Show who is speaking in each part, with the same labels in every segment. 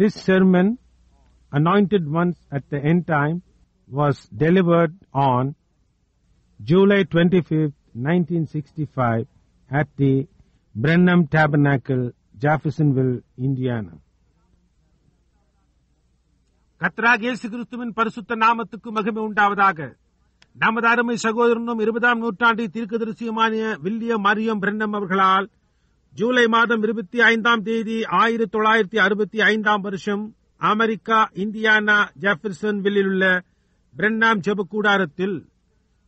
Speaker 1: This sermon, Anointed Ones at the End Time, was delivered on July 25th, 1965 at the Brenham Tabernacle, Jeffersonville, Indiana. கர்த்தராகிய இயேசு கிறிஸ்துவின் பரிசுத்த நாமத்துக்கு மகிமை உண்டாவதாக. நமது அருமை சகோதரனும் 20ஆம் நூற்றாண்டு தீர்க்கதரிசியுமான வில்லியம் மரியம் பிரென்னம் அவர்களால் ஜூலை மாதம் 25ஆம் தேதி 1965ஆம் வருஷம் அமெரிக்கா இந்தியானா ஜெஃபர்சன்வில்லில் உள்ள பிரென்னாம் ஜெப கூடாரத்தில்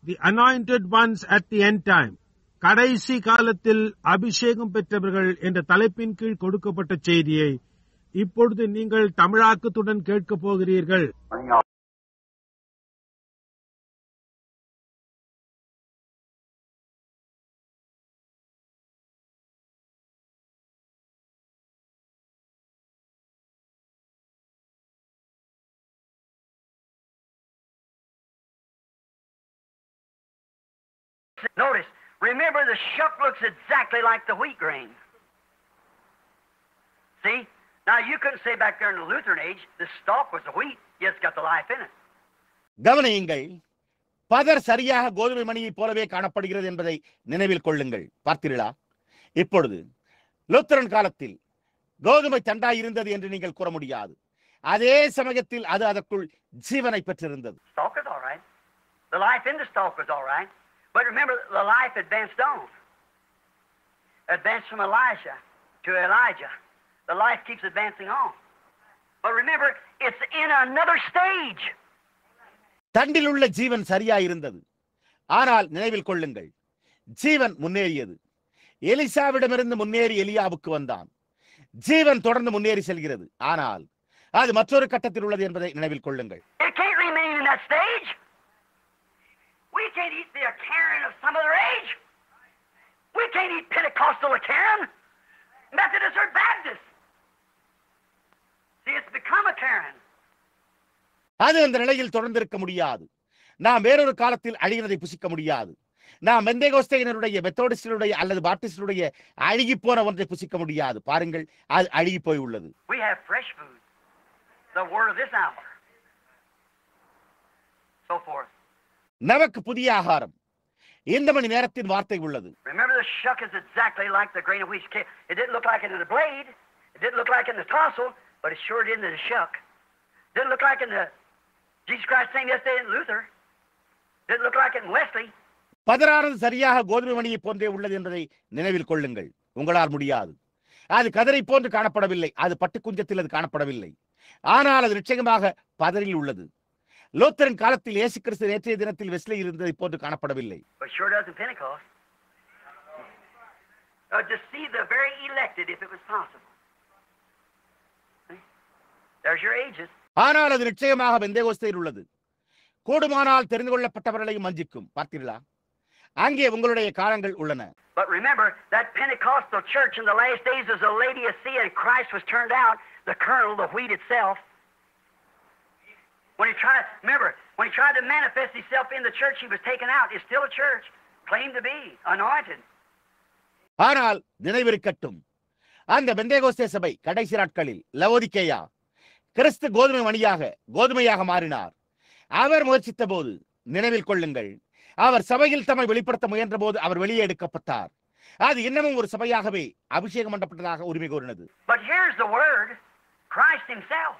Speaker 1: தி anointed once at the end time, கடைசி காலத்தில் அபிஷேகம் பெற்றவர்கள் என்ற தலைப்பின் கீழ் கொடுக்கப்பட்ட செய்தியை இப்பொழுது நீங்கள் தமிழாக்கத்துடன் கேட்கப் போகிறீர்கள்.
Speaker 2: Notice, remember the shuck looks exactly like the wheat grain. See? Now you couldn't say back there in the Lutheran age, the stalk was the wheat, yet it's got the life in it.
Speaker 3: கவனியுங்கள், பதர் சரியாக கோதுமை மணியைப் போலவே காணப்படுகிறது என்பதை நினைவில் கொள்ளுங்கள். பார்த்தீர்களா? இப்பொழுது லூத்தரன் காலத்தில் கோதுமை தண்டாய் இருந்தது என்று நீங்கள் கூற முடியாது. அதே சமயத்தில் அது அதற்குள் ஜீவனை பெற்றிருந்தது.
Speaker 2: Stalk is all right. The life in the stalk was all right. But remember, the life advanced on. Advanced from Elisha to Elijah. The life keeps advancing on. But remember, it's in another stage.
Speaker 3: தண்டில் உள்ள ஜீவன் சரியாயிருந்தது. ஆனால் நினைவில் கொள்ளுங்கள், ஜீவன் முன்னேறியது. எலிசாவிடமிருந்து முன்னேறி எலியாவுக்கு வந்தான். ஜீவன் தொடர்ந்து முன்னேறி செல்கிறது. ஆனால் அது மற்றொரு கட்டத்தில் உள்ளது என்பதை நினைவில் கொள்ளுங்கள்.
Speaker 2: It can't remain in that stage. We can't eat the Karen of some other age. We can't eat Pentecostal Karen, Methodist or Baptist. See, it's become a Karen.
Speaker 3: அது அந்த நிலையில் தொடர்ந்திருக்க முடியாது. நாம் வேறொரு காலத்தில் அழிகிறதை புசிக்க முடியாது. நாம் பெந்தேகோஸ்தையினருடைய, மெத்தோடிஸ்டருடைய அல்லது பாப்டிஸ்டருடைய அழுகி போன ஒன்றை புசிக்க முடியாது. பாருங்கள், அது அழுகி போய் உள்ளது.
Speaker 2: We have fresh food, the word of this hour, so forth.
Speaker 3: நமக்கு புதிய ஆகாரம், இந்த மணி நேரத்தின் வார்த்தை உள்ளது.
Speaker 2: Remember, the shuck is exactly like the grain of wheat. It didn't look like it in the blade. It didn't look like it in the tassel, but it sure did in the shuck. It didn't look like in the Jesus Christ same yesterday in Luther. It didn't look like it in Wesley.
Speaker 3: பதரானது சரியாக கோதுமை மணியை போன்றே உள்ளது என்பதை நினைவில் கொள்ளுங்கள். உங்களால் முடியாது. அது கதரை போன்று காணப்படவில்லை. அது பட்டு குஞ்சத்தில் அது காணப்படவில்லை. ஆனால் அது நிச்சயமாக பதரில் உள்ளது. லூத்தரன் காலத்தில் இயேசு கிறிஸ்து நேற்றைய தினத்தில் வெஸ்லி இருந்ததை போன்று காணப்படவில்லை.
Speaker 2: But sure does in Pentecost. To see the very elected, if it was possible. There's your ages.
Speaker 3: ஆனால் அது நிச்சயமாக பெந்தேகோஸ்தையில் உள்ளது. கூடுமானால் தெரிந்து கொள்ளப்பட்டவர்களையும் வஞ்சிக்கும். பார்த்தீர்களா? அங்கே உங்களுடைய காலங்கள் உள்ளன.
Speaker 2: But remember, that Pentecostal church in the last days was a Laodicea, and Christ was turned out, the kernel, the wheat itself. When he tried to manifest himself in the church, he was taken out. It's still a church, claimed to be anointed.
Speaker 3: ஆனால் நினைவிருக்கட்டும், அந்த பெந்தேகோஸ்தே சபை கடைசி நாட்களில் Laodicea கிறிஸ்து கோதுமையாக மாறினார். அவர் முயற்சித்த போது நினைவில் கொள்ளுங்கள், அவர் சபையில் தம்மை வெளிப்படுத்த முயன்ற போது அவர் வெளியே எடுக்கப்பட்டார். அது இன்னமும் ஒரு சபையாகவே அபிஷேகம் பண்ணப்பட்டதாக உரிமை கோரினது.
Speaker 2: But here's the word, Christ himself.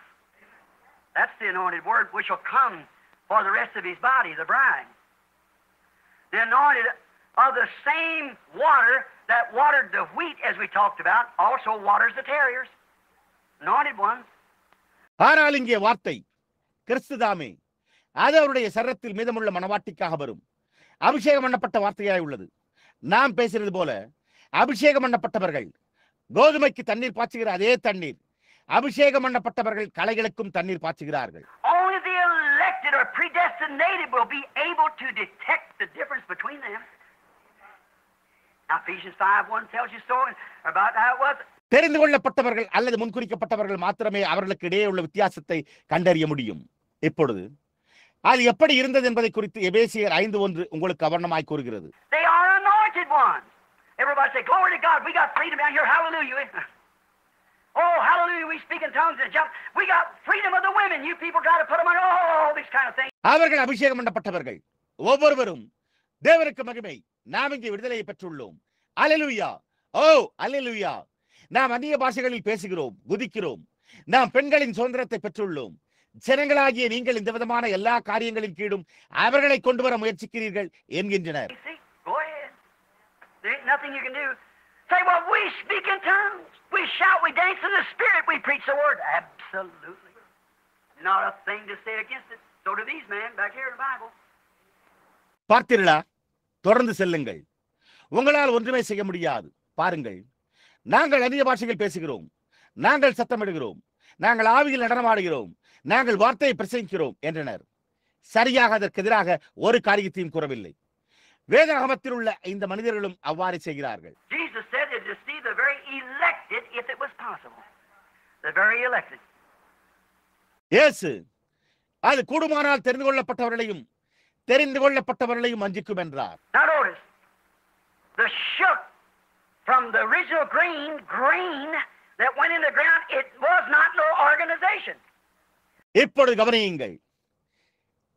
Speaker 2: That's the anointed word which will come for the rest of his body, the bride. The anointed of the same water that watered the wheat, as we talked about, also waters the terriers. Anointed ones.
Speaker 3: ஆனால் இங்கே வார்த்தை கிறிஸ்துதாமே, அது அவருடைய சரீரத்தில் மீதமுள்ள மனவாட்டிக்காக வரும் அபிஷேகம் பண்ணப்பட்ட வார்த்தையாய் உள்ளது. நாம் பேசுறது போல அபிஷேகம் பண்ணப்பட்டவர்கள் கோதுமைக்கு தண்ணீர் பாய்ச்சுகிற அதே தண்ணீர் அபிஷேகம் பண்ணப்பட்டவர்கள் களைகளுக்கும் தண்ணீர் பாய்ச்சுகிறார்கள்.
Speaker 2: Only the elected or predestinated will be able to detect the difference between them. Now Ephesians 5:1 tells you so about how it was.
Speaker 3: தெரிந்து கொள்ளப்பட்டவர்கள் அல்லது முன்குறிக்கப்பட்டவர்கள் மாத்திரமே அவர்களுக்கு இடையே உள்ள வித்தியாசத்தை கண்டறிய முடியும். இப்பொழுது அது எப்படி இருந்தது என்பதை குறித்து எபேசியர் 5:1 உங்களுக்கு கவனமாய் கூறுகிறது.
Speaker 2: They are anointed ones. Everybody say glory to God. We got freedom down here. Hallelujah. Oh, hallelujah, we speak in tongues and jump. We got freedom of the women. You people try to put them on, oh, these kind of things.
Speaker 3: அவர்கள் அபிஷேகம் பண்ணப்பட்டவர்கள் ஒவ்வொருவரும் தேவனுக்கு மகிமை. நாம் இங்கே விடுதலையை பெற்றுள்ளோம். அல்லேலூயா. ஓ அல்லேலூயா. நாம் அந்நிய பாஷைகளில் பேசுகிறோம், குதிக்கிறோம். நாம் பெண்களின் சுதந்திரத்தை பெற்றுள்ளோம். ஜனங்களாகிய நீங்கள் இந்த விதமான எல்லா காரியங்களின் கீழும் அவர்களை கொண்டு வர முயற்சிக்கிறீர்கள் என்கின்றனர்.
Speaker 2: Go ahead. There ain't nothing you can do. Say, well, we speak in tongues. We shout, we dance in the Spirit, we preach the Word. Absolutely. Not a thing to say against it. So do these men back here in the Bible.
Speaker 3: பார்த்தீர்களா? தொடர்ந்து செல்லுங்கள். உங்களால் ஒன்றுமே செய்ய முடியாது. பாருங்கள், நாங்கள் அந்நிய பாஷைகள் பேசுகிறோம், நாங்கள் சத்தமிடுகிறோம், நாங்கள் ஆவியில் நடனமாடுகிறோம், நாங்கள் வார்த்தையை பிரசங்கிக்கிறோம் என்றனர். சரியாக அதற்கு எதிராக ஒரு காரியத்தையும் கூறவில்லை. வேதாகமத்தில் உள்ள இந்த மனிதர்களும் அவ்வாறு செய்கிறார்கள்.
Speaker 2: Jesus said to deceive the very elected if it was possible. The very elected.
Speaker 3: இயேசு அது கூடுமானால் தெரிந்து கொள்ளப்பட்டவர்களையும் வஞ்சிக்கும் என்றார்.
Speaker 2: Now notice, the shook from the original grain that went in the ground, it was not no organization.
Speaker 3: இப்பொழுது கவனியுங்கள்.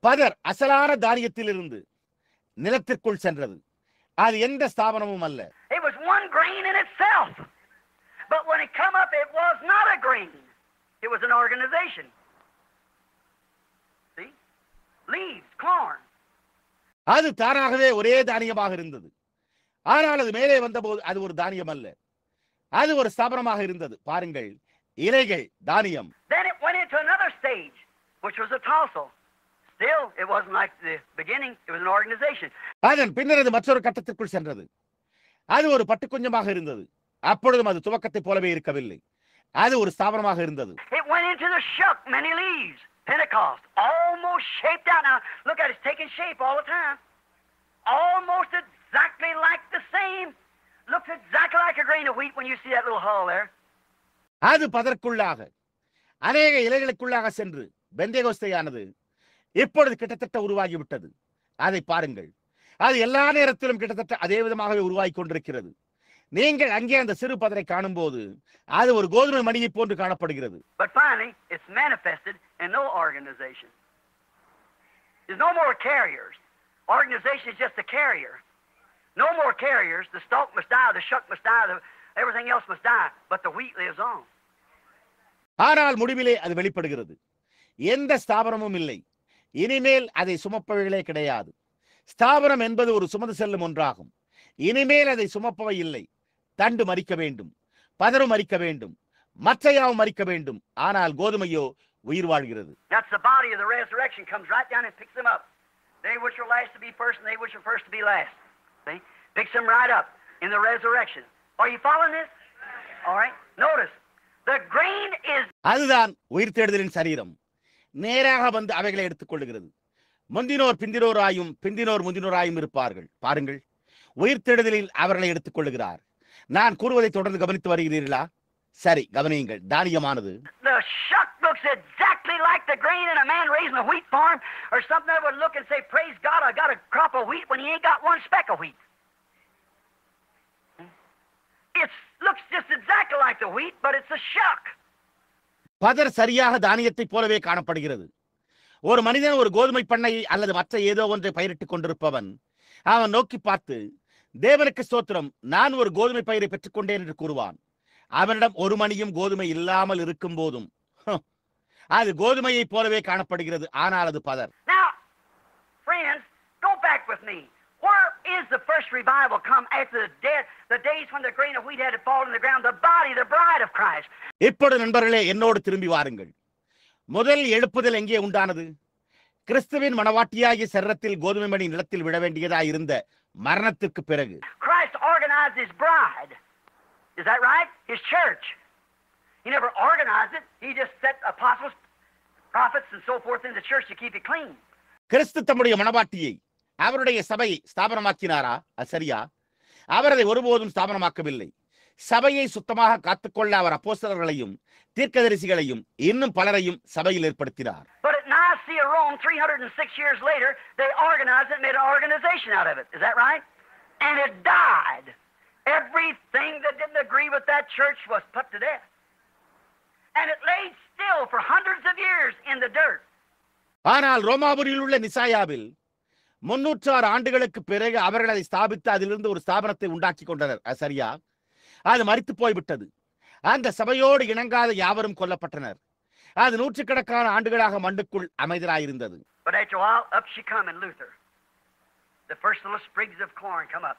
Speaker 3: பதர் அசலான தானியத்திலிருந்து நிலத்திற்குள் சென்றது. அது எந்த ஸ்தாபனமும் அல்ல.
Speaker 2: It was one grain in itself. But when it come up, it was not a grain. It was an organization. See? Leaves, corn.
Speaker 3: அது தானாகவே ஒரே தானியமாக இருந்தது. ஆனால் அது மேலே வந்தபோது அது ஒரு தானியம் அல்ல, அது ஒரு ஸ்தாபனமாக இருந்தது. பாருங்கள், இலைகள் தானியம்.
Speaker 2: Then it went into another stage, which was a tassel. Still, it wasn't like the beginning. It was an organization.
Speaker 3: அதன் பின்னர் அது மற்றொரு கட்டத்திற்குள் சென்றது. அது ஒரு பட்டுக்குஞ்சமாக இருந்தது. அப்பொழுதும் அது துவக்கத்தை போலவே இருக்கவில்லை, அது ஒரு ஸ்தாபனமாக இருந்தது.
Speaker 2: It went into the shuck, many leaves. Pentecost, almost shaped out. Now, look at it, it's taking shape all the time. Almost exactly like the same. Looks exactly like a grain of wheat when you see that little hull there.
Speaker 3: அது பதற்குள்ளாக அநேக இலைகளுக்குள்ளாக சென்று பெந்தேகோஸ்தேயானது இப்பொழுது கிட்டத்தட்ட உருவாகிவிட்டது. அதை பாருங்கள், அது எல்லா நேரத்திலும் கிட்டத்தட்ட அதே விதமாகவே உருவாகி கொண்டிருக்கிறது. நீங்கள் அங்கே அந்த சிறு பதரை காணும் போது அது ஒரு கோதுமை மணியை போன்று காணப்படுகிறது.
Speaker 2: But finally, it's manifested in no organization. There's no more carriers. Organization is just a carrier. No more carriers. The stalk must die, the shuck must die, everything else must die, but the wheat lives on.
Speaker 3: ஆனால் முடிவிலே அது வெளிப்படுகிறது. எந்த ஸ்தாபனமும் இல்லை, இனிமேல் அதை சுமப்பவைகளே கிடையாது. ஸ்தாபனம் என்பது ஒரு சுமந்து செல்லும் ஒன்றாகும். இனிமேல் அதை சுமப்பவை இல்லை. தண்டு மரிக்க வேண்டும், பதரும் மரிக்க வேண்டும், மற்றையாவும் மரிக்க வேண்டும். ஆனால் கோதுமையோ உயிர் வாழ்கிறது.
Speaker 2: That's the body of the resurrection comes right down and picks them up. They which are last to be first and they which are first to be last. See? Picks them right up in the resurrection. Are you following this? All right. Notice, the grain is...
Speaker 3: அதுதான் உயிர் தேடுதலின் சரீரம். நேராக வந்து அவைகளை எடுத்துக் கொள்ளுகிறது. முந்தினோர் பிந்தினோராயும் பிந்தினோர் முந்தினோராயும் இருப்பார்கள். பாருங்கள், உயிர் தேடுதலில் அவர்களை எடுத்துக் கொள்ளுகிறார். நான் கூறுவதை தொடர்ந்து கவனித்து வருகிறீர்களா? சரி, கவனியுங்கள். தானியமானது
Speaker 2: The shuck looks exactly like the grain in a man raising a wheat farm or something that would look and say, praise God, I got a crop of wheat when he ain't got one speck of wheat. It looks just exactly like the wheat, but it's a shuck.
Speaker 3: பதர் சரியாக தானியத்தை போலவே காணப்படுகிறது. ஒரு மனிதன் ஒரு கோதுமை பண்ணையை அல்லது மற்ற ஏதோ ஒன்றை பயிரிட்டுக் கொண்டிருப்பவன் அவன் நோக்கி பார்த்து, தேவனுக்கு ஸ்தோத்திரம், நான் ஒரு கோதுமை பயிரை பெற்றுக் கொண்டேன் என்று கூறுவான். அவனிடம் ஒரு மணியும் கோதுமை இல்லாமல் இருக்கும் போதும் அது கோதுமையை போலவே காணப்படுகிறது. ஆனால் அது பதர்.
Speaker 2: Now, friends, go back with me. Where is the first revival come after the days when the grain of wheat had to fall in the ground, the body, the bride of Christ?
Speaker 3: இப்பொழுது நண்பர்களே, என்னோடு திரும்பி வாருங்கள். முதல் எழுப்புதல் எங்கே உண்டானது? கிறிஸ்துவின் மனவாட்டியாகிய சரீரத்தில் கோதுமை மணி நிலத்தில் விழ வேண்டியதாய் இருந்த மரணத்திற்கு பிறகு.
Speaker 2: Christ organized his bride. Is that right? His church. He never organized it. He just set apostles, prophets, and so forth in the church to keep it clean.
Speaker 3: கிறிஸ்து தம்முடைய மனவாட்டியை, அவருடைய சபையை ஸ்தாபனமாக்கினாரா? சரியா? அவர் அதை ஒருபோதும் ஸ்தாபனமாக்கவில்லை. சபையை சுத்தமாக காத்துக்கொள்ள அவர் அப்போஸ்தலர்களையும் தீர்க்கதரிசிகளையும் இன்னும் பலரையும் சபையில் ஏற்படுத்தினார்.
Speaker 2: But at Nicaea, Rome, 306 years later, they organized it and made an organization out of it. Is that right? And it died. Everything that didn't agree with that church was put to death. And it laid still for hundreds of years in the dirt.
Speaker 3: ஆனால் ரோமாபுரியில் உள்ள நிசாயாவில் 306 ஆண்டுகளுக்கு பிறகு அவர்கள் அதை ஸ்தாபித்து அதிலிருந்து ஒரு ஸ்தாபனத்தை உண்டாக்கி கொண்டனர். அது சரியா? அது மரித்து போய்விட்டது. அந்த சபையோடு இணங்காத யாவரும் கொல்லப்பட்டனர். அது நூற்றுக்கணக்கான ஆண்டுகளாக மண்ணுக்குள் அமைதலாயிருந்தது.
Speaker 2: But after a while, up she come in Luther. The first little sprigs of corn come up.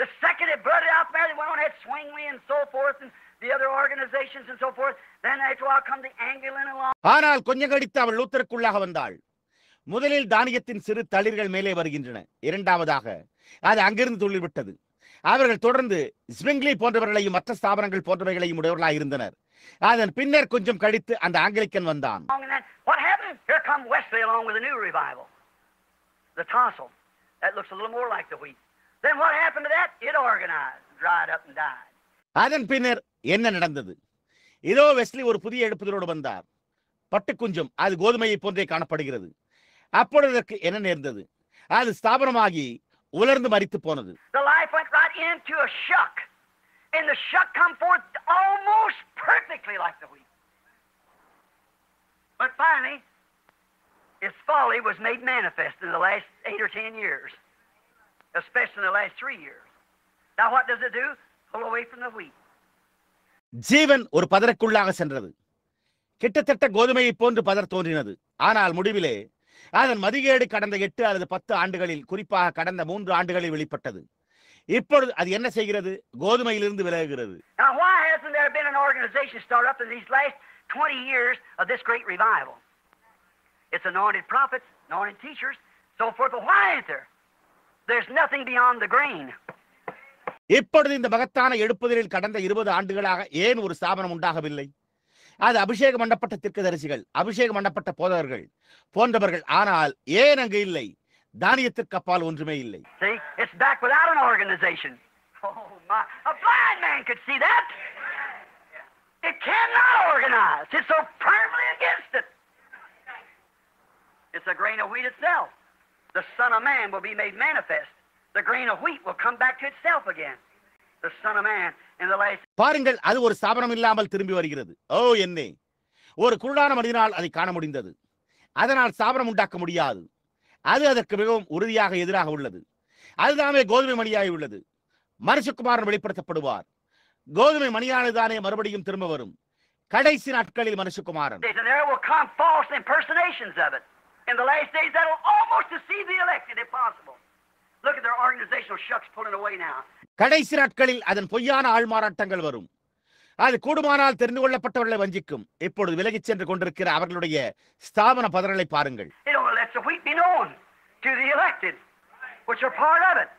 Speaker 2: The second it budded out there, they went on, had Zwingli and so forth, and the other organizations and so forth. Then after a while come the Anglican along.
Speaker 3: ஆனால் கொஞ்சம் கழித்து அவள் லூத்தருக்குள்ளாக வந்தாள். முதலில் தானியத்தின் சிறு தளிர்கள் மேலே வருகின்றன. இரண்டாவதாக அது அங்கிருந்து துள்ளிவிட்டது. அவர்கள் தொடர்ந்து ஸ்விங்லி போன்றவர்களையும் மற்ற ஸ்தாபனங்கள் போன்றவைகளையும் உடையவர்களாக இருந்தனர். அதன் பின்னர் கொஞ்சம் கழித்து அந்த ஆங்கிலிக்கன் வந்தான்.
Speaker 2: What happened? Here come Wesley along with a new revival. The tassel. That looks a little more like the wheat. Then what happened to that? It organized, dried up and died.
Speaker 3: அதன் பின்னர் என்ன நடந்தது? இதோ Wesley ஒரு புதிய எழுப்புதலோடு வந்தார். பட்டுக்குஞ்சம் அது கோதுமையை போன்றே காணப்படுகிறது. அப்பொழுது என்ன நேர்ந்தது? அது ஸ்தாபனமாகி உலர்ந்து மரித்து போனது.
Speaker 2: The life went right into a shuck. And the shuck come forth almost perfectly like the wheat. But finally, its folly was made manifest in the last 8 or 10 years. Especially in the last 3 years. Now what does it do? Pull away from the wheat.
Speaker 3: ஜீவன் ஒரு பதருக்குள்ளாக சென்றது. கிட்டத்தட்ட கோதுமையை போன்று பதர் தோன்றினது. ஆனால் முடிவிலே அதன் மதிகேடு கடந்த 8 அல்லது 10 ஆண்டுகளில், குறிப்பாக கடந்த 3 ஆண்டுகளில் வெளிப்பட்டது. இப்பொழுது அது என்ன செய்கிறது? கோதுமையிலிருந்து விலகுகிறது.
Speaker 2: Now why hasn't there been an organization start up in these last 20 years of this great revival? It's anointed prophets, anointed teachers, so forth. But why ain't there? There's nothing beyond the grain.
Speaker 3: இப்பொழுது இந்த மகத்தான எழுப்புதலில் கடந்த 20 ஆண்டுகளாக ஏன் ஒரு ஸ்தாபனம் உண்டாகவில்லை? அது அபிஷேகம் பண்ணப்பட்ட தீர்க்கதரிசிகள், அபிஷேகம் பண்ணப்பட்ட போதகர்கள் போன்றவர்கள். ஆனால் ஏன் அங்கு இல்லை? தானியத்திற்கு அப்பால் ஒன்றுமே இல்லை.
Speaker 2: See, it's back without an organization. Oh my, a blind man could see that. It cannot organize. It's so firmly against it. It's a grain of wheat itself. The Son of Man will be made manifest. The grain of wheat will come back to itself again. The Son of Man in the last.
Speaker 3: பாருங்கள், அது ஒரு ஸ்தாபனம் இல்லாமல் திரும்பி வருகிறது. ஓ என்னே, ஒரு குருடான மனிதனால் அதை காண முடிந்தது. அதனால் ஸ்தாபனம் உண்டாக்க முடியாது. அது அதற்கு மிகவும் உறுதியாக எதிராக உள்ளது. அதுதானே கோதுமை மணியாய் உள்ளது. மனுஷகுமாரன் வெளிப்படுத்தப்படுவார். கோதுமை மணியானதுதானே மறுபடியும் திரும்ப வரும். கடைசி நாட்களில் மனுஷகுமாரன்.
Speaker 2: And there will come false impersonations of it. In the last days, that will almost deceive the elected if possible. Look at their organizational shucks pulling away now.
Speaker 3: கடைசி நாட்களில் அதன் பொய்யான ஆள்மாறாட்டங்கள் வரும். அது கூடுமானால் தெரிந்து கொள்ளப்பட்டவர்களை வஞ்சிக்கும். இப்பொழுது விலகிச் சென்று கொண்டிருக்கிற அவர்களுடைய ஸ்தாபன பதறலை பாருங்கள்.
Speaker 2: It will let the wheat be known to the elected, which are part of it.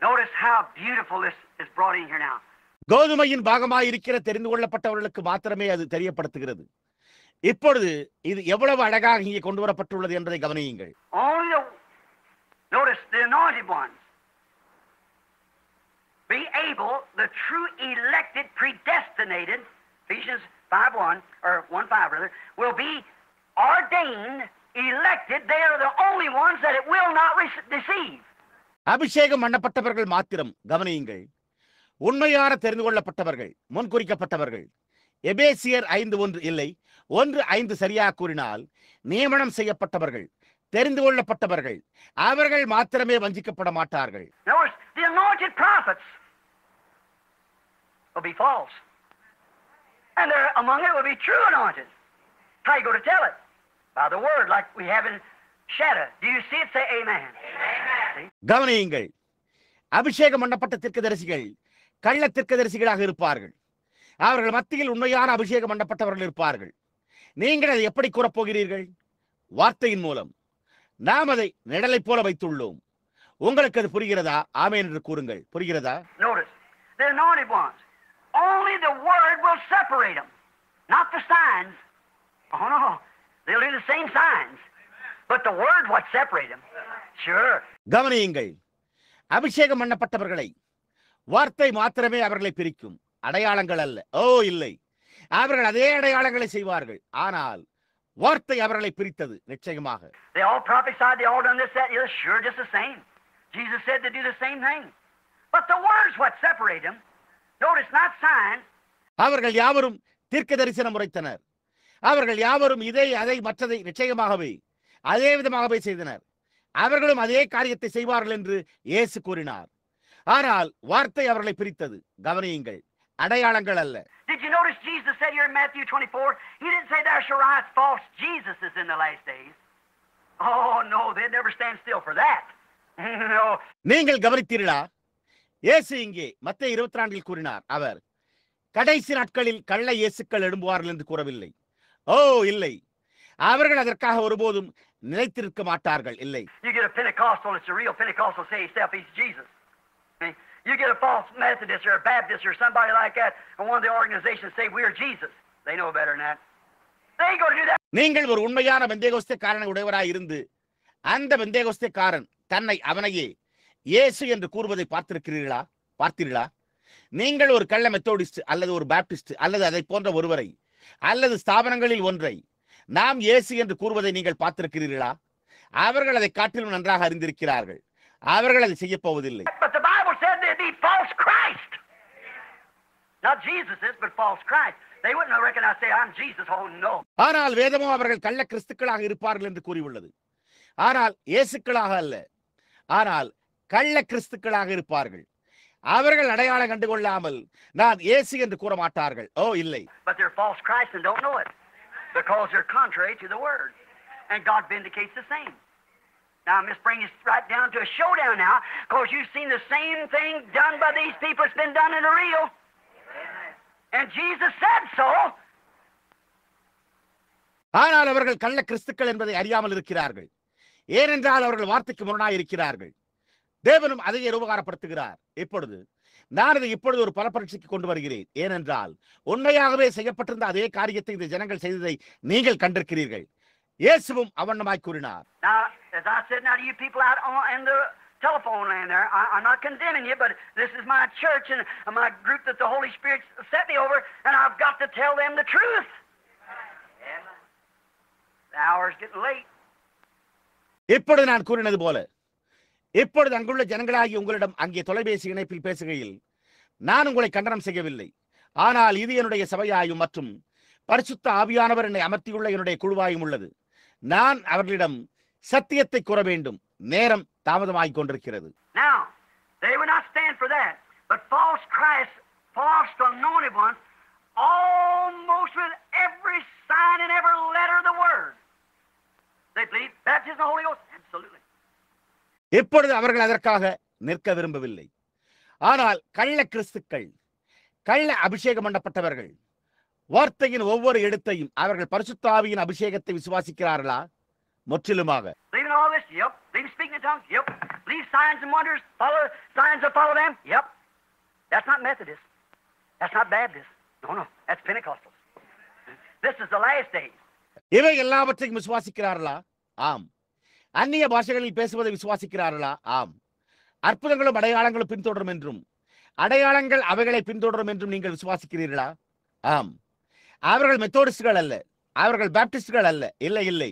Speaker 2: Notice how beautiful this is brought in here now.
Speaker 3: கோதுமையின் பாகமாய் இருக்கிற தெரிந்து கொள்ளப்பட்டவர்களுக்கு மாத்திரமே அது தெரியப்படுத்துகிறது. இப்பொழுது இது எவ்வளவு அழகாக இங்கே கொண்டு வரப்பட்டுள்ளது என்பதை கவனியுங்கள்.
Speaker 2: Notice the anointed ones. Be able, the true elected, predestinated, Ephesians 5:1 or 1:5 rather, will be ordained, elected. They are the only ones that it will not deceive.
Speaker 3: அபிஷேகம் பண்ணப்பட்டவர்கள் மாத்திரம் கவனியுங்கள். உண்மையான தெரிந்து கொள்ளப்பட்டவர்கள், முன்குறிக்கப்பட்டவர்கள். எபேசியர் 5:1 இல்லை, 1:5 சரியாக கூறினால் நியமனம் செய்யப்பட்டவர்கள், தெரிந்து கொள்ளப்பட்டவர்கள், அவர்கள் மாத்திரமே வஞ்சிக்கப்பட மாட்டார்கள்.
Speaker 2: Notice the anointed prophets will be false, and there among it will be true anointed. How you go to tell it? By the word, like we have in shadow. Do you see it? Say amen. Amen.
Speaker 3: கவனியுங்கள், அபிஷேகம் பண்ணப்பட்ட தீர்க்கதரிசிகள் கள்ள தீர்க்கதரிசிகளாக இருப்பார்கள். அவர்கள் மத்தியில் உண்மையான அபிஷேகம் பண்ணப்பட்டவர்கள் இருப்பார்கள். நீங்கள் அதை எப்படி கூறப்போகிறீர்கள்? வார்த்தையின் மூலம். நாம் அதை நிழலை போல வைத்துள்ளோம். உங்களுக்கு அது புரிகிறதா? ஆமென் என்று கூறுங்கள். புரிகிறதா?
Speaker 2: Notice the anointed ones. Only the word will separate them, not the signs. Oh no, they'll do the same signs, but the word what separate them. Sure.
Speaker 3: கவனியுங்கள், அபிஷேகம் பண்ணப்பட்டவர்களை வார்த்தை மாத்திரமே அவர்களை பிரிக்கும், அடையாளங்கள் அல்ல. ஓ இல்லை, அவர்கள் அதே அடையாளங்களை செய்வார்கள். ஆனால் வார்த்தை அவர்களை பிரித்தது நிச்சயமாக.
Speaker 2: They all prophesied, they all done this, that, yeah, sure, just the same. Jesus said to do the same thing. But the words what separate them. Notice not signs,
Speaker 3: அவர்கள் யாவரும் தீர்க்க தரிசனம் உரைத்தனர். அவர்கள் யாவரும் இதை அதை மற்றதை நிச்சயமாகவே அதே விதமாகவே செய்தனர். அவர்களும் அதே காரியத்தை செய்வார்கள் என்று இயேசு கூறினார். ஆனால் வார்த்தை அவர்களை பிரித்தது. கவனியுங்கள், அடையாளங்கள் அல்ல.
Speaker 2: Did you notice Jesus said here in Matthew 24, he didn't say there shall rise false Jesuses in the last days. Oh no, they'd never stand still for that. No.
Speaker 3: நீங்கள் கவனித்தீர்களா? இயேசு இங்கே மத்தேயு 22 கூறினார். அவர் கடைசி நாட்களில் கள்ள இயேசுக்கள் எழும்புவார்கள் என்று கூறவில்லை. ஓ இல்லை, அவர்கள் அதற்காக ஒருபோதும் நிலைத்திருக்க மாட்டார்கள். இல்லை.
Speaker 2: You get a Pentecostal, it's a real Pentecostal, say himself he's Jesus. You get a false Methodist or a Baptist or somebody like that, and one of the organizations say we're Jesus. They know better than that. They ain't going to do that.
Speaker 3: நீங்கள் ஒரு உண்மையான பெந்தேகோஸ்தேக்காரனை உடையவராய் இருந்து அந்த பெந்தேகோஸ்தேக்காரன் தன்னை அவனையே இயேசு என்று கூறுவதை பார்த்தீர்களா? நீங்கள் ஒரு கள்ள மெத்தோடிஸ்ட் அல்லது ஒரு பாப்டிஸ்ட் அல்லது அதை போன்ற ஒருவரை அல்லது ஸ்தாபனங்களில் ஒன்றை நாம் இயேசு என்று கூறுவதை நீங்கள் பார்த்திருக்கிறீர்களா? அவர்கள் அதை காட்டிலும் நன்றாக அறிந்திருக்கிறார்கள். அவர்கள் அதை செய்ய போவதில்லை.
Speaker 2: But the Bible said there'd be false Christ. Not Jesuses, but false Christ. They wouldn't recognize, say, I'm Jesus. Oh no.
Speaker 3: ஆனால் வேதமோ அவர்கள் கள்ள கிறிஸ்துக்களாக இருப்பார்கள் என்று கூறியுள்ளது. ஆனால் இயேசுக்களாக அல்ல, ஆனால் கள்ள கிறிஸ்துக்களாக இருப்பார்கள். அவர்கள் அடையாளம் கண்டுகொள்ளாமல் நான் இயேசு என்று கூற மாட்டார்கள். ஓ இல்லை.
Speaker 2: But they're false Christ and don't know it because they're contrary to the word. And God vindicates the same. Now, I'm just bringing this right down to a showdown now, because you've seen the same thing done by these people. It's been done in the real. And Jesus said so.
Speaker 3: ஆனால் அவர்கள் கள்ள கிறிஸ்துக்கள் என்பதை அறியாமல் இருக்கிறார்கள். ஏனென்றால் அவர்கள் வார்த்தைக்கு முரணாய் இருக்கிறார்கள். தேவனும் அதையே உபகாரப்படுத்துகிறார். இப்பொழுது நான் இதை இப்பொழுது ஒரு பரபரட்சிக்கு கொண்டு வருகிறேன். ஏனென்றால் உண்மையாகவே செய்யப்பட்டிருந்த அதே காரியத்தை இந்த ஜனங்கள் செய்ததை நீங்கள் கண்டிருக்கிறீர்கள். இயேசுவும் அவண்ணமாய் கூறினார்.
Speaker 2: Now, as I said now to you people out in the telephone land there, I'm not condemning you, but this is my church and my group that the Holy Spirit set me over, and I've got to tell them the truth. The hour's getting late.
Speaker 3: இப்பொழுது நான் கூறினது போல, இப்பொழுது அங்குள்ள ஜனங்களாகி உங்களிடம் அங்கே தொலைபேசி இணைப்பில் பேசுகையில் நான் உங்களை கண்டனம் செய்யவில்லை. ஆனால் இது என்னுடைய சபையாயும் மற்றும் பரிசுத்த ஆவியானவர் என்னை அமர்த்தியுள்ள என்னுடைய குழுவாயும் உள்ளது. நான் அவர்களிடம் சத்தியத்தை கூற வேண்டும். நேரம் தாமதமாகிக் கொண்டிருக்கிறது.
Speaker 2: Now, they would not stand for that, but false Christ, false anointed ones, almost with every sign and every letter of the word. They believe baptism of the Holy Ghost, absolutely.
Speaker 3: இப்பொழுது அவர்கள் அதற்காக நிற்க விரும்பவில்லை. ஆனால் கள்ள கிறிஸ்துக்கள், கள்ள அபிஷேகம் பண்ணப்பட்டவர்கள் வார்த்தையின் ஒவ்வொரு இடத்தையும் அவர்கள் பரிசுத்த ஆவியின் அபிஷேகத்தை விசுவாசிக்கிறார்களா? முற்றிலுமாக.
Speaker 2: Believing all this? Yep. Believe speaking in tongues? Yep. Believe signs and wonders? Follow signs that follow them? Yep. That's not Methodist. That's not Baptist. No. That's Pentecostal. This is the last days.
Speaker 3: இவை எல்லாவற்றையும் விசுவாசிக்கிறார்களா? ஆம். அந்நிய பாஷைகளில் பேசுவதை விசுவாசிக்கிறார்களா? ஆம். அற்புதங்களும் அடையாளங்களும் பின்தொடரும் என்றும் அடையாளங்கள் அவைகளை பின்தொடரும் என்றும் நீங்கள் விசுவாசிக்கிறீர்களா? ஆம். அவர்கள் மெத்தோடிஸ்டுகள் அல்ல, அவர்கள் பாப்டிஸ்டுகள் அல்ல. இல்லை,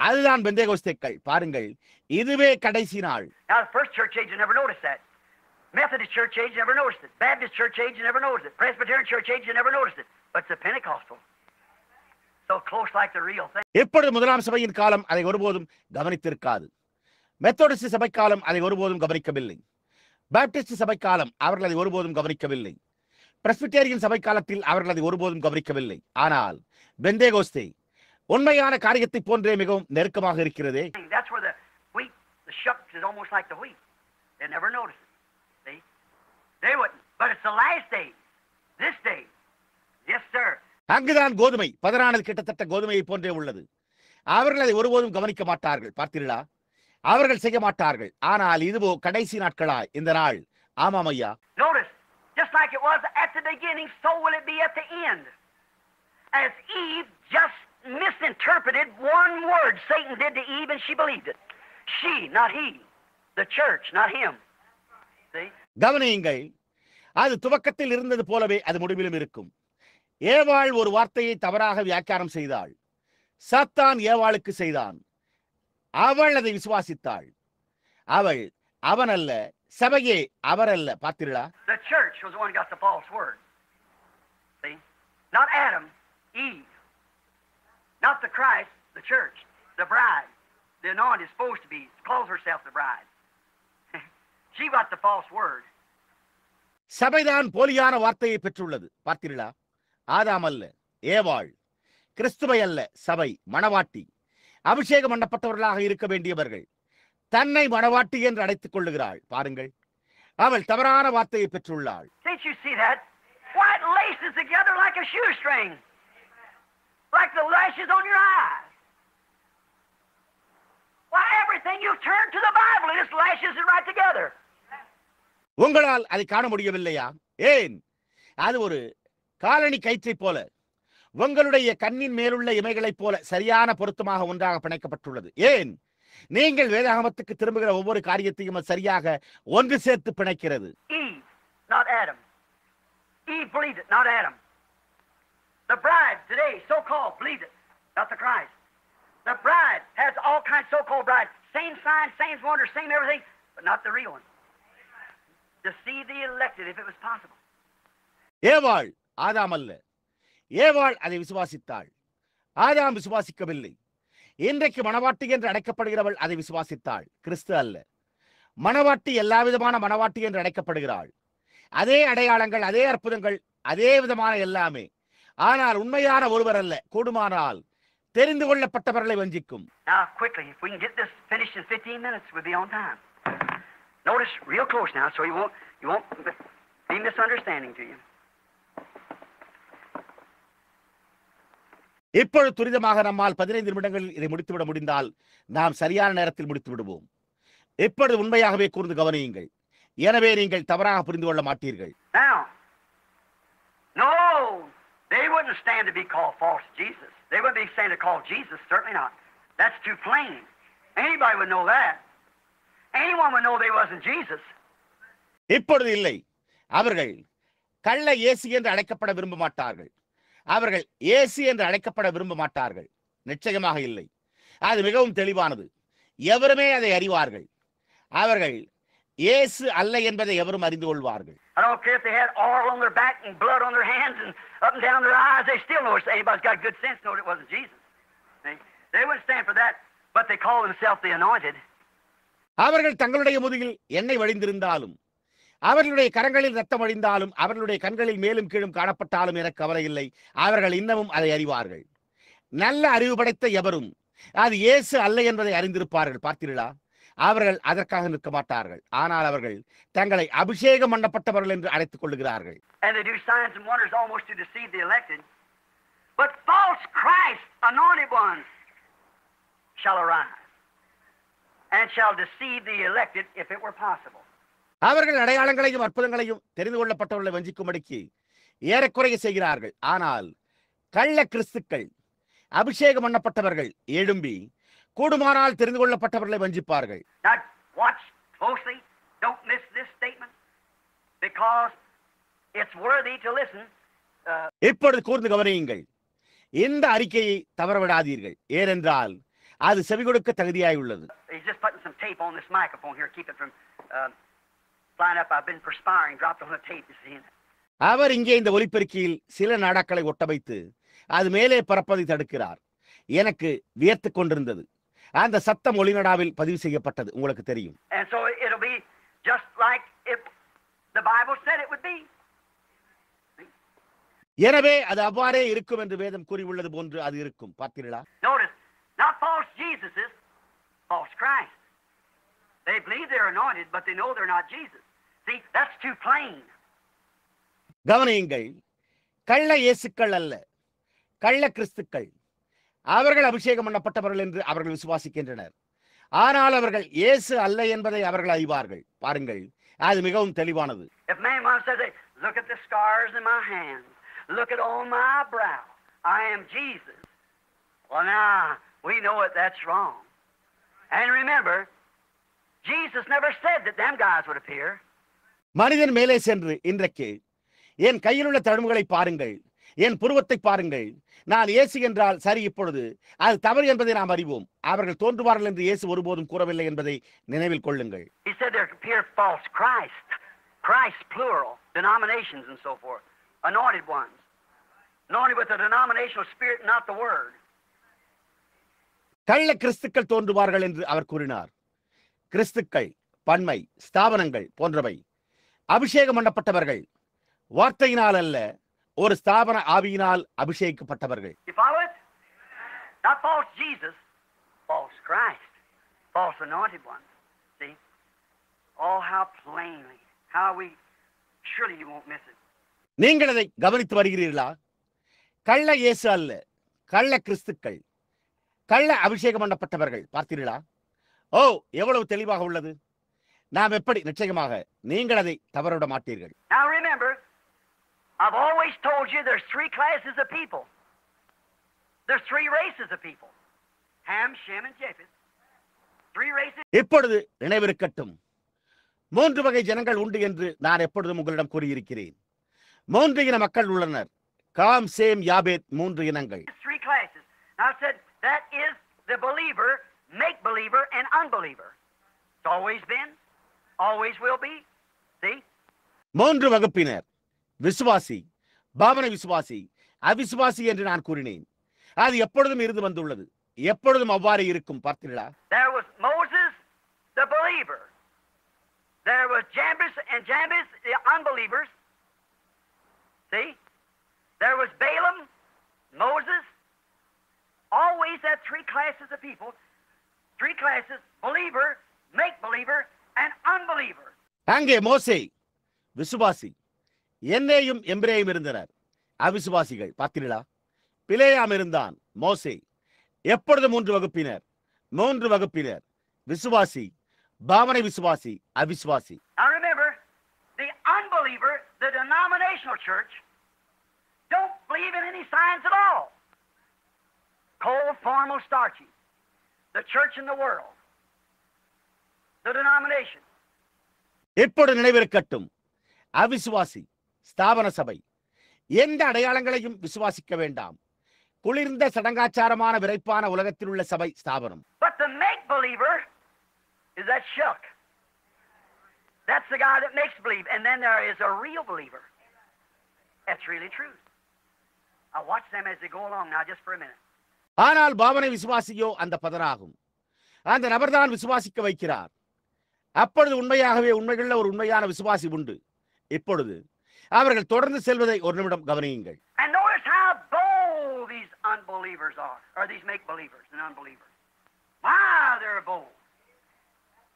Speaker 3: அதுதான் பெந்தேகோஸ்தேக்கள். பாருங்கள், இதுவே கடைசி நாள்.
Speaker 2: Now the first church age never noticed that. Methodist church age never noticed it. Baptist church age never noticed it. Presbyterian church age never noticed it. But it's a Pentecostal. So close like the real thing.
Speaker 3: இப்பொழுது முதலாம் சபையின் காலம் அதை ஒருபோதும் கவனித்திருக்காது. Methodist சபை காலம் அதை ஒருபோதும் கவனிக்கவில்லை. பாப்டிஸ்ட் சபை காலம் அவர்கள் அதை ஒருபோதும் கவனிக்கவில்லை. பிரஸ்பிட்டேரியன் சபை காலத்தில் அவர்கள் அதை ஒருபோதும் கவனிக்கவில்லை. ஆனால் பெந்தேகோஸ்தே உண்மையான காரியத்தை போன்றே மிகவும் நெருக்கமாக இருக்கிறதே.
Speaker 2: That's where the wheat, the shucks is almost like the wheat. They never noticed it. See? They wouldn't. But it's the last day. This day. Yes, sir.
Speaker 3: அங்குதான் கோதுமை பதறானது கிட்டத்தட்ட கோதுமையை போன்றே உள்ளது. அவர்கள் அதை ஒருபோதும் கவனிக்க மாட்டார்கள். பார்த்தீர்களா? அவர்கள் செய்ய மாட்டார்கள். ஆனால் இதுவோ கடைசி நாட்களாய் இந்த நாள். ஆமாம் ஐயா.
Speaker 2: Notice, just like it was at the beginning, so will it be at the end. As Eve just misinterpreted one word Satan did to Eve, and she believed it. She, not he. The church, not him. See?
Speaker 3: கவனியுங்கள், அது துவக்கத்தில் இருந்தது போலவே அது முடிவிலும் இருக்கும். ஏவாள் ஒரு வார்த்தையை தவறாக வியாக்கியானம் செய்தாள். சாத்தான் ஏவாளுக்கு செய்தான். அவள் அதை விசுவாசித்தாள். அவள் அவன் அல்ல, சபையே அவர் அல்ல. பார்த்தீர்களா?
Speaker 2: The church was the one who got the false word. See? Not Adam, Eve. Not the Christ, the church, the bride. The anointed is supposed to be, calls herself the bride. She got the false word.
Speaker 3: சபைதான் போலியான வார்த்தையை பெற்றுள்ளது. பார்த்தீர்களா? ஆதாம் அல்ல, ஏவாள். கிறிஸ்துவை அல்ல, சபை, மணவாட்டி. அபிஷேகம் பண்ணப்பட்டவர்களாக இருக்க வேண்டியவர்கள் தன்னை மணவாட்டி என்று அழைத்துக் கொள்ளுகிறாள். பாருங்கள், அவள் தவறான வார்த்தையை பெற்றுள்ளாள்.
Speaker 2: Can't you see that? Why it laces together like a shoestring, like the lashes on your eyes. Why everything you turn to the Bible, it just lashes it right together.
Speaker 3: உங்களால் அதை காண முடியவில்லையா? ஏன்? அது ஒரு காலணி கயிற்றை போல உங்களுடைய கண்ணின் மேலுள்ள இமைகளைப் போல சரியான பொருத்தமாக ஒன்றாக பிணைக்கப்பட்டுள்ளது. ஏன்? நீங்கள் வேதாகமத்துக்கு திரும்புகிற ஒவ்வொரு காரியத்தையும் சரியாக ஒன்று சேர்த்து பிணைக்கிறது.
Speaker 2: Eve, not Adam. Eve believed it, not Adam. The bride today, so-called, believed it, not the Christ. The bride has all kinds of so-called bride. Same signs, same wonders, same everything, but not the real one. Deceive the elected if it was possible.
Speaker 3: ஏவாள், ஆதாம் அல்ல. ஏவாள் அதை விசுவாசித்தாள். ஆதாம் விசுவாசிக்கவில்லை. இன்றைக்கு மணவாட்டி என்று அழைக்கப்படுகிறவள் அதை விசுவாசித்தாள். கிறிஸ்து அல்ல. மணவாட்டி எல்லா விதமான மணவாட்டி என்று அழைக்கப்படுகிறாள். அதே அடையாளங்கள், அதே அற்புதங்கள், அதே விதமான எல்லாமே. ஆனால் உண்மையான ஒருவர் அல்ல. கூடுமானால் தெரிந்து கொள்ளப்பட்டவர்களை வஞ்சிக்கும்.
Speaker 2: Now quickly, if we can get this finished in 15 minutes, we'll be on time. Notice real close now, so you won't be misunderstanding to you.
Speaker 3: இப்பொழுது துரிதமாக நம்மால் 15 நிமிடங்களில் இதை முடித்துவிட முடிந்தால் நாம் சரியான நேரத்தில் முடித்து விடுவோம். இப்பொழுது உண்மையாகவே கூர்ந்து கவனியுங்கள். எனவே நீங்கள் தவறாக புரிந்து கொள்ள மாட்டீர்கள்.
Speaker 2: Now, no, they wouldn't stand to be called false Jesus. They wouldn't be stand to call Jesus, certainly not. That's too plain. Anybody would know that. Anyone would know they wasn't Jesus.
Speaker 3: இப்பொழுது இல்லை. அவர்கள் கள்ள இயேசு என்று அழைக்கப்பட விரும்ப மாட்டார்கள். அவர்கள் இயேசு என்று அழைக்கப்பட விரும்ப மாட்டார்கள். நிச்சயமாக இல்லை. அது மிகவும் தெளிவானது. எவருமே அதை அறிவார்கள். அவர்கள் இயேசு அல்ல என்பதை எவரும் அறிந்து கொள்வார்கள்.
Speaker 2: I don't care if they had oil on their back and blood on their hands and up and down their eyes. They still know if anybody's got good sense know it wasn't Jesus. They wouldn't stand for that, but they call themselves the anointed.
Speaker 3: அவர்கள் தங்களுடைய முதுகில் எண்ணெய் வழிந்திருந்தாலும், அவர்களுடைய கரங்களில் ரத்தம் வழிந்தாலும், அவர்களுடைய கண்களில் மேலும் கீழும் காணப்பட்டாலும் எனக்கு கவலை இல்லை. அவர்கள் இன்னமும் அதை அறிவார்கள். நல்ல அறிவு படைத்த எவரும் அது இயேசு அல்ல என்பதை அறிந்திருப்பார்கள். பார்த்தீர்களா? அவர்கள் அதற்காக நிற்க மாட்டார்கள். ஆனால் அவர்கள் தங்களை அபிஷேகம் பண்ணப்பட்டவர்கள் என்று அழைத்துக் கொள்ளுகிறார்கள்.
Speaker 2: And they do signs and wonders almost to deceive the elected. But false Christ, anointed ones, shall arise and shall deceive the elected if it were possible.
Speaker 3: அவர்கள் அடையாளங்களையும் அற்புதங்களையும் தெரிந்து கொள்ளப்பட்டவர்களை வஞ்சிக்கும்படிக்கு ஏறக்குறைய செய்கிறார்கள். ஆனால் கள்ள கிறிஸ்துக்கள், அபிஷேகம் பண்ணப்பட்டவர்கள் எழும்பி கூடுமானால் தெரிந்து கொள்ளப்பட்டவர்களை வஞ்சிப்பார்கள்.
Speaker 2: Now watch closely. Don't miss this statement because it's worthy to listen.
Speaker 3: இப்பொழுது கூர்ந்து கவனியுங்கள். இந்த அறிக்கையை தவறவிடாதீர்கள். ஏனென்றால் அது செவி கொடுக்க தகுதியாய் உள்ளது.
Speaker 2: He's just putting some tape on this microphone here, keep it from flying up. I've been perspiring, dropped on the tape, you see.
Speaker 3: அவர் இங்கே இந்த ஒலிபெருக்கியில் சில நாடாக்களை ஒட்ட வைத்து அது மேலே பறப்பதை தடுக்கிறார். எனக்கு வியர்த்து கொண்டிருந்தது. அந்த சத்தம் ஒளிநடாவில் பதிவு செய்யப்பட்டது. உங்களுக்கு தெரியும்.
Speaker 2: And so it'll be just like if the Bible said it would be.
Speaker 3: எனவே அது அவ்வாறே இருக்கும் என்று வேதம் கூறியுள்ளது போன்று அது இருக்கும். பார்த்தீர்களா?
Speaker 2: Notice, not false Jesuses, false Christ. They believe they're anointed, but they know they're not Jesus. See, that's too plain.
Speaker 3: கவனியுங்கள். கள்ள இயேசுக்கள் அல்ல, கள்ள கிறிஸ்துக்கள். அவர்கள் அபிஷேகம் பண்ணப்பட்டவர்கள் என்று அவர்கள் விசுவாசிக்கின்றனர். ஆனால் அவர்கள் இயேசு அல்ல என்பதை அவர்கள் அறிவார்கள். பாருங்கள், அது மிகவும் தெளிவானது.
Speaker 2: If man once says, look at the scars in my hands, look at on my brow, I am Jesus. Well, now we know that that's wrong. And remember, Jesus never said that them guys would appear.
Speaker 3: மனிதன் மேலே சென்று இன்றைக்கு என் கையில் உள்ள தழும்புகளை பாருங்கள், என் புருவத்தை பாருங்கள், நான் இயேசு என்றால் சரி, இப்பொழுது அது தவறு என்பதை நாம் அறிவோம். அவர்கள் தோன்றுவார்கள் என்று இயேசு ஒருபோதும் கூறவில்லை என்பதை நினைவில் கொள்ளுங்கள்.
Speaker 2: He said there appear false Christ, Christ plural, denominations and so forth, anointed ones. anointed with a denominational spirit, not the word.
Speaker 3: கள்ள கிறிஸ்துக்கள் தோன்றுவார்கள் என்று அவர் கூறினார். கிறிஸ்துக்கள், பன்மை, ஸ்தாபனங்கள் போன்றவை அபிஷேகம் பண்ணப்பட்டவர்கள், வார்த்தையினால் அல்ல, ஒரு ஸ்தாபன ஆவியினால் அபிஷேகிக்கப்பட்டவர்கள்.
Speaker 2: You follow it? Not false Jesus, false Christ, false anointed ones. See? Oh, how plainly, how we, surely you won't miss it.
Speaker 3: நீங்கள் அதை கவனித்து வருகிறீர்களா? கள்ள இயேசு அல்ல, கள்ள கிறிஸ்துக்கள், கள்ள அபிஷேகம் பண்ணப்பட்டவர்கள். பார்த்தீர்களா? ஓ, எவ்வளவு தெளிவாக உள்ளது. நாம் எப்படி நிச்சயமாக நீங்கள் அதை தவறவிட மாட்டீர்கள்.
Speaker 2: Now remember, I've always told you there's three classes of people. There's three races of people. Ham, Shem, and Japheth. Three races.
Speaker 3: இப்பொழுது நினைவிருக்கட்டும், 3 வகை ஜனங்கள் உண்டு என்று நான் எப்பொழுதும் உங்களிடம் கூறியிருக்கிறேன். 3 இன மக்கள் உள்ளனர். காம், சேம், யாபேத், 3 இனங்கள்.
Speaker 2: Three classes. Now I said that is the believer, make believer, and unbeliever. It's always been, always will be. See?
Speaker 3: 3 வகுப்பினர், விசுவாசி, பாவனை விசுவாசி, அவிசுவாசி என்று நான் கூறினேன். அது எப்பொழுதும் இருந்து வந்துள்ளது, எப்பொழுதும் அவ்வாறு இருக்கும். பார்த்தீர்களா?
Speaker 2: There was Moses, the believer. There was Jambres and Jambres, the unbelievers. See? There was Balaam, Moses. Always that three classes of people. Three classes, believer, make believer, and unbeliever.
Speaker 3: அங்கே மோசே விசுவாசி, என்னேயும் எம்பிரேயும் இருந்தனர், அவிசுவாசிகள். பார்த்தீர்களா? பிலேயாம் இருந்தான், மோசே. எப்பொழுது 3 வகுப்பினர், 3 வகுப்பினர், விசுவாசி, பாவனை விசுவாசி, அவிசுவாசி.
Speaker 2: Now remember, the unbeliever, the denominational church, don't believe in any signs at all. Cold, formal, starchy. The church in the world, the denomination.
Speaker 3: எப்பொழுது நினைவிருக்கட்டும், அவிசுவாசி, ஸ்தாபன சபை எந்த அடையாளங்களையும் விசுவாசிக்க வேண்டாம். குளிர்ந்த சடங்காச்சாரமான விரைப்பான உலகத்தில் உள்ள சபை ஸ்தாபனம்.
Speaker 2: But the make believer is that shuck. That's the guy that makes believe, and then there is a real believer. That's really true. I watch them as they go along now, just for a minute.
Speaker 3: ஆனால் பாவனை விசுவாசியோ அந்த பதராகும். அந்த நபர்தான் விசுவாசிக்க வைக்கிறார். அப்பொழுது உண்மையாகவே உண்மையுள்ள ஒரு உண்மையான விசுவாசி உண்டு. இப்பொழுது அவர்கள் தொடர்ந்து செல்வதை ஒரு நிமிடம் கவனியுங்கள்.
Speaker 2: And notice how bold these unbelievers are, or these make believers and unbelievers. Wow, they're bold.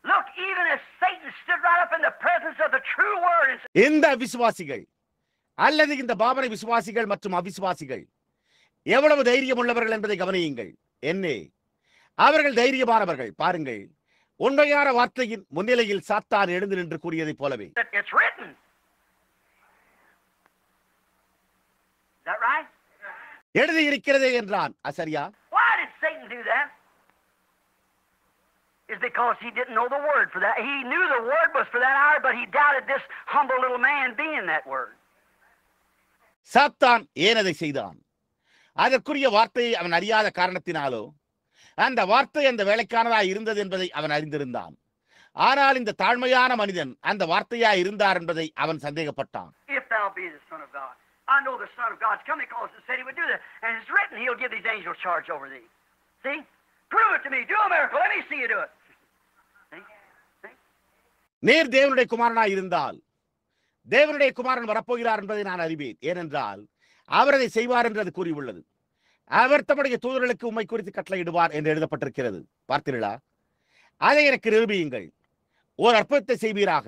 Speaker 2: Look, even as Satan stood right up in the presence of the true word and said,
Speaker 3: இந்த விசுவாசிகள் அல்லது இந்த பாவனை விசுவாசிகள் மற்றும் அவிசுவாசிகள் எவ்வளவு தைரியம் உள்ளவர்கள் என்பதை கவனியுங்கள். என்னே, அவர்கள் தைரியமானவர்கள். பாருங்கள், உண்மையான வார்த்தையின் முன்னிலையில் சாத்தான் எழுந்து நின்று கூறியதை போலவே.
Speaker 2: it's written. Is that right?
Speaker 3: எழுதி இருக்கிறதே என்றான். அசரியா?
Speaker 2: Why did Satan do that? It's because he didn't know the word for that. He knew the word was for that hour, but he doubted this humble little man being that word.
Speaker 3: சாத்தான் ஏன் அதை செய்தான்? அதற்குரிய வார்த்தையை அவன் அறியாத காரணத்தினாலோ, அந்த வார்த்தை அந்த வேலைக்கானதாய் இருந்தது என்பதை அவன் அறிந்திருந்தான். ஆனால் இந்த தாழ்மையான மனிதன் அந்த வார்த்தையாய் இருந்தார் என்பதை அவன் சந்தேகப்பட்டான்.
Speaker 2: If thou be the Son of God, I know the Son of God's coming because it said he would do that. And it's written he'll give these angels charge over thee. See? Prove it to me. Do a miracle. Let me see you do it. See? See?
Speaker 3: நீர் தேவனுடைய குமாரனாய் இருந்தால், தேவனுடைய குமாரன் வரப்போகிறார் என்பதை நான் அறிவேன். ஏனென்றால் அவர் அதை செய்வார் என்று அது கூறியுள்ளது. அவர் தம்முடைய தூதர்களுக்கு உம்மை குறித்து கட்டளையிடுவார் என்று எழுதப்பட்டிருக்கிறது. பார்த்தீர்களா? அதை எனக்கு நிரூபியுங்கள். ஒரு அற்புதத்தை செய்வீராக.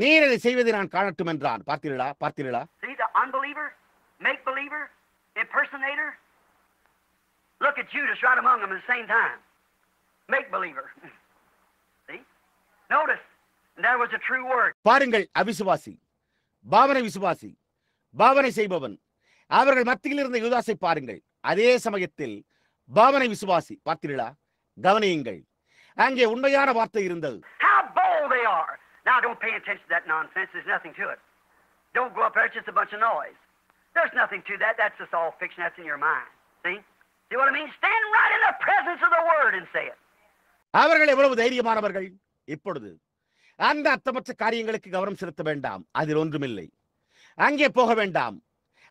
Speaker 3: நீர் அதை செய்வதை நான் காணட்டும் என்றான். பார்த்தீர்களா? பார்த்தீர்களா?
Speaker 2: See the unbeliever, make believer, impersonator. Look at Judas right among them at the same time. Make believer. See? Notice, there was a true word.
Speaker 3: பாருங்கள், அவிசுவாசி, பாவனை விசுவாசி, பாவனை செய்பவன். அவர்கள் மத்தியில் இருந்த யூதாசை பாருங்கள். அதே சமயத்தில் பாவனை விசுவாசி. பார்த்தீர்களா? கவனியுங்கள், அங்கே உண்மையான வார்த்தை இருந்தது.
Speaker 2: How bold they are. Now don't pay attention to that nonsense. There's nothing to it. Don't go up there. It's just a bunch of noise. There's nothing to that. That's just all fiction. That's in your mind. See? See what I mean? Stand right in the presence of the word and say it.
Speaker 3: அவர்கள் எவ்வளவு தைரியமானவர்கள். இப்பொழுது அந்த அர்த்தமற்ற காரியங்களுக்கு கவனம் செலுத்த வேண்டாம். அதில் ஒன்றுமில்லை. அங்கே போக வேண்டாம்.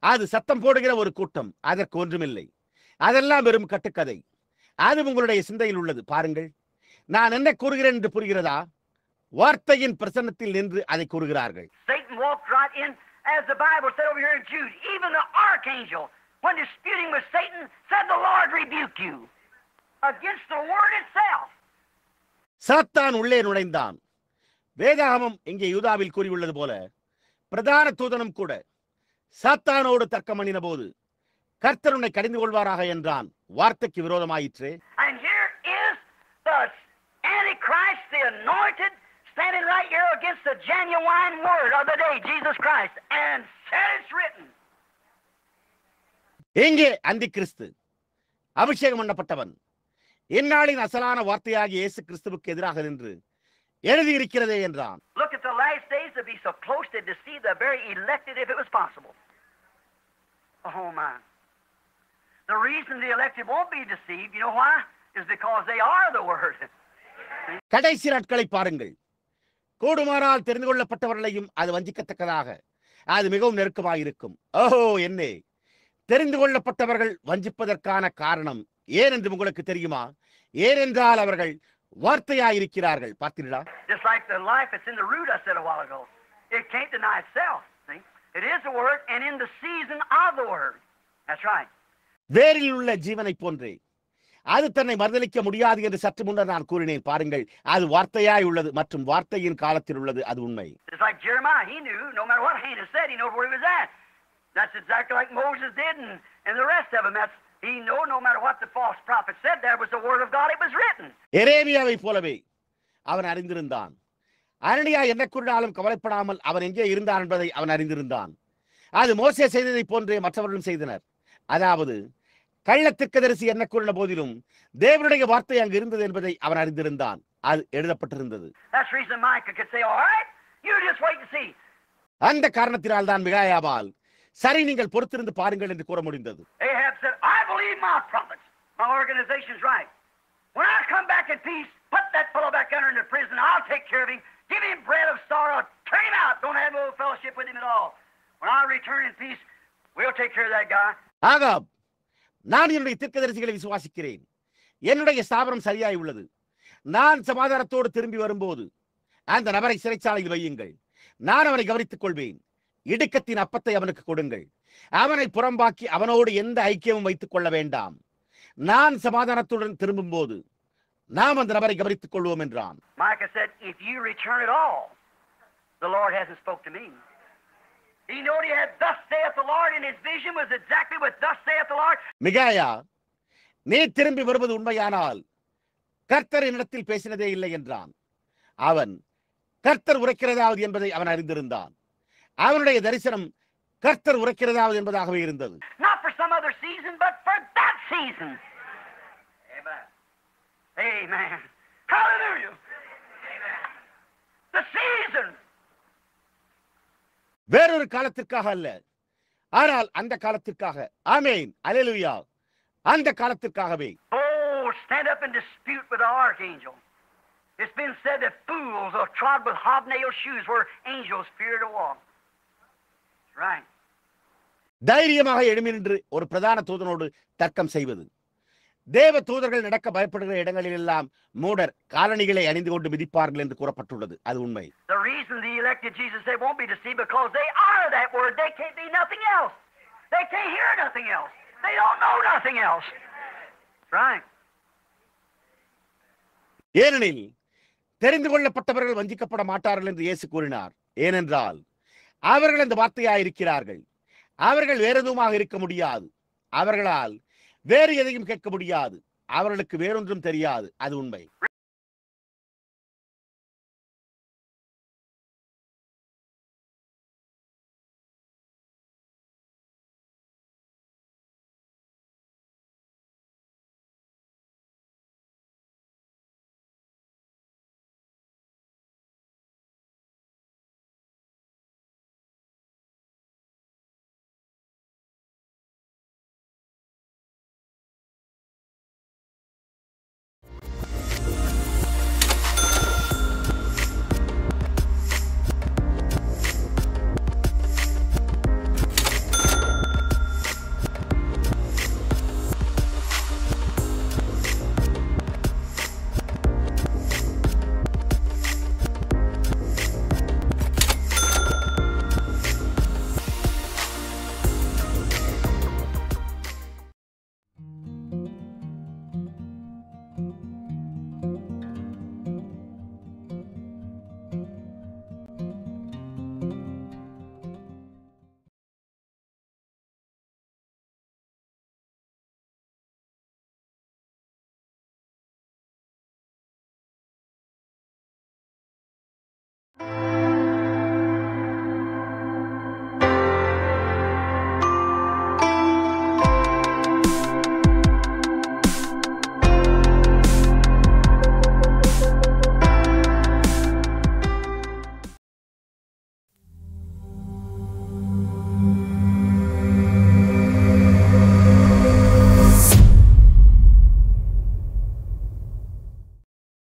Speaker 3: அது சத்தம் போடுகிற ஒரு கூட்டம், அதற்கு ஒன்றுமில்லை. அதெல்லாம் வெறும் கட்டுக்கதை. அது உங்களுடைய சிந்தையில் உள்ளது. பாருங்கள், நான் என்ன கூறுகிறேன் என்று புரிகிறதா? வார்த்தையின் பிரசன்னத்தில் நின்று அதை கூறுகிறார்கள்.
Speaker 2: Satan walked right in, as the Bible said over here in Jude. Even the archangel, when disputing with Satan, said, "The Lord rebuke you," against the word itself.
Speaker 3: சாத்தான் உள்ளே நுழைந்தான். வேதாகமம் இங்கே யூதாவில் கூறியுள்ளது போல, பிரதான தூதனும் கூட சாத்தானோடு தர்க்கம் பண்ணின போது, கர்த்தர் உன்னை கடிந்து கொள்வாராக என்றான். வார்த்தைக்கு விரோதமாயிற்று.
Speaker 2: And here is the Antichrist, the anointed, standing right here against the genuine word of the day, Jesus Christ, and said it's written.
Speaker 3: எங்கே அந்தி கிறிஸ்து, அபிஷேகம் பண்ணப்பட்டவன், இந்நாளின் அசலான வார்த்தையாகிய இயேசு கிறிஸ்துவுக்கு எதிராக நின்று எழுதியிருக்கிறதே என்றான்.
Speaker 2: Look at the last days to be so close to deceive the very elected if it was possible. Oh my. The reason the elected won't be deceived, you know why? Is because they are the word.
Speaker 3: கடைசி நாட்களை பாருங்கள். கூடுமானால் தெரிந்து கொள்ளப்பட்டவர்களையும் அது வஞ்சிக்கத்தக்கதாக அது மிகவும் நெருக்கமாயிருக்கும். ஓஹோ, என்னே, தெரிந்து கொள்ளப்பட்டவர்கள் வஞ்சிப்பதற்கான காரணம் ஏன் என்று உங்களுக்கு தெரியுமா? ஏனென்றால் அவர்கள் வார்த்தையாயிருக்கிறார்கள். பார்த்தீர்களா?
Speaker 2: Just like the life that's in the root, I said a while ago. It can't deny itself. See? It is the word and in the season of the word. That's right.
Speaker 3: வேரில் உள்ள ஜீவனை போன்றே அது தன்னை மறுதலிக்க முடியாது என்று சற்று முன்னர் நான் கூறினேன். பாருங்கள், அது வார்த்தையாய் உள்ளது மற்றும் வார்த்தையின் காலத்தில் உள்ளது. அது உண்மை.
Speaker 2: It's like Jeremiah. He knew no matter what Hannah said, he knew where he was at. That's exactly like Moses did and the rest of them. He knew no matter what the false prophet said, there was the word of God. It was written.
Speaker 3: எரேமியாவை போலவே அவன் அறிந்திருந்தான். அனனியா என்ன கூறினாலும் கவலைப்படாமல் அவன் எங்கே இருந்தான் என்பதை அவன் அறிந்திருந்தான். அது மோசே செய்ததை போன்றே மற்றவர்களும் செய்தனர். அதாவது கள்ளத்திற்கதரிசி என்ன கூறின போதிலும் தேவனுடைய வார்த்தை அங்கு இருந்தது என்பதை அவன் அறிந்திருந்தான். அது எழுதப்பட்டிருந்தது.
Speaker 2: That's the reason Micah could say, "All right, you just wait and see."
Speaker 3: அந்த காரணத்தினால் தான் மிகாயாவால் சரி, நீங்கள் பொறுத்திருந்து பாருங்கள் என்று கூற முடிந்தது.
Speaker 2: Ahab said, "I believe my prophets. My organization's right. When I come back in peace, put that fellow back under in the prison. I'll take care of him. Give him bread of sorrow. Turn him out. Don't have no fellowship with him at all. When I return in peace, we'll take care of that guy."
Speaker 3: Ahab, நான் என்னுடைய தீர்க்கதரிசிகளை விசுவாசிக்கிறேன். என்னுடைய ஸ்தாபனம் சரியாய் உள்ளது. நான் சமாதானத்தோடு திரும்பி வரும்போது அந்த நபரை சிறைச்சாலையில் வையுங்கள். நான் அவனை கவனித்துக் கொள்வேன். இடுக்கத்தின் அப்பத்தை அவனுக்கு கொடுங்கள். அவனை புறம்பாக்கி அவனோடு எந்த ஐக்கியமும் வைத்துக் கொள்ள வேண்டாம். நான் சமாதானத்துடன் திரும்பும் போது நாம் அந்த நபரை கவனித்துக் கொள்வோம் என்றான்.
Speaker 2: Micah said, "If you return at all, the Lord hasn't spoke to me." He knew he had thus saith the Lord, and his vision was exactly what thus saith the Lord.
Speaker 3: மிகாயா, நீ திரும்பி வருவது உண்மையானால் கர்த்தர் என்னிடத்தில் பேசினதே இல்லை என்றான். அவன் கர்த்தர் உரைக்கிறதாவது என்பதை அவன் அறிந்திருந்தான். அவனுடைய தரிசனம் கர்த்தர் உரைக்கிறதாவது என்பதாகவே இருந்தது.
Speaker 2: Not for some other season, but for that season. Amen. Amen. Hallelujah. Amen. The season.
Speaker 3: வேறொரு காலத்திற்காக அல்ல, ஆனால் அந்த காலத்திற்காக. ஆமென். அல்லேலூயா. அந்த காலத்திற்காகவே.
Speaker 2: Oh, stand up and dispute with the archangel. It's been said that fools are trod with hobnail shoes where angels fear to walk. Right.
Speaker 3: தைரியமாக எழும்பி நின்று ஒரு பிரதான தூதனோடு தர்க்கம் செய்வது. தேவ தூதர்கள் நடக்க பயப்படுகிற இடங்களில் எல்லாம் மூடர் காலணிகளை அணிந்து கொண்டு மிதிப்பார்கள் என்று கூறப்பட்டுள்ளது. அது உண்மை.
Speaker 2: The reason the elected Jesus said won't be deceived because they are that word. They can't be nothing else. They can't hear nothing else. They don't know nothing else. Right.
Speaker 3: ஏனெனில் தெரிந்து கொள்ளப்பட்டவர்கள் வஞ்சிக்கப்பட மாட்டார்கள் என்று இயேசு கூறினார். ஏனென்றால் அவர்கள் அந்த வார்த்தையாயிருக்கிறார்கள். அவர்கள் வேற எதுவுமாக இருக்க முடியாது. அவர்களால் வேறு எதையும் கேட்க முடியாது. அவர்களுக்கு வேறொன்றும் தெரியாது. அது உண்மை.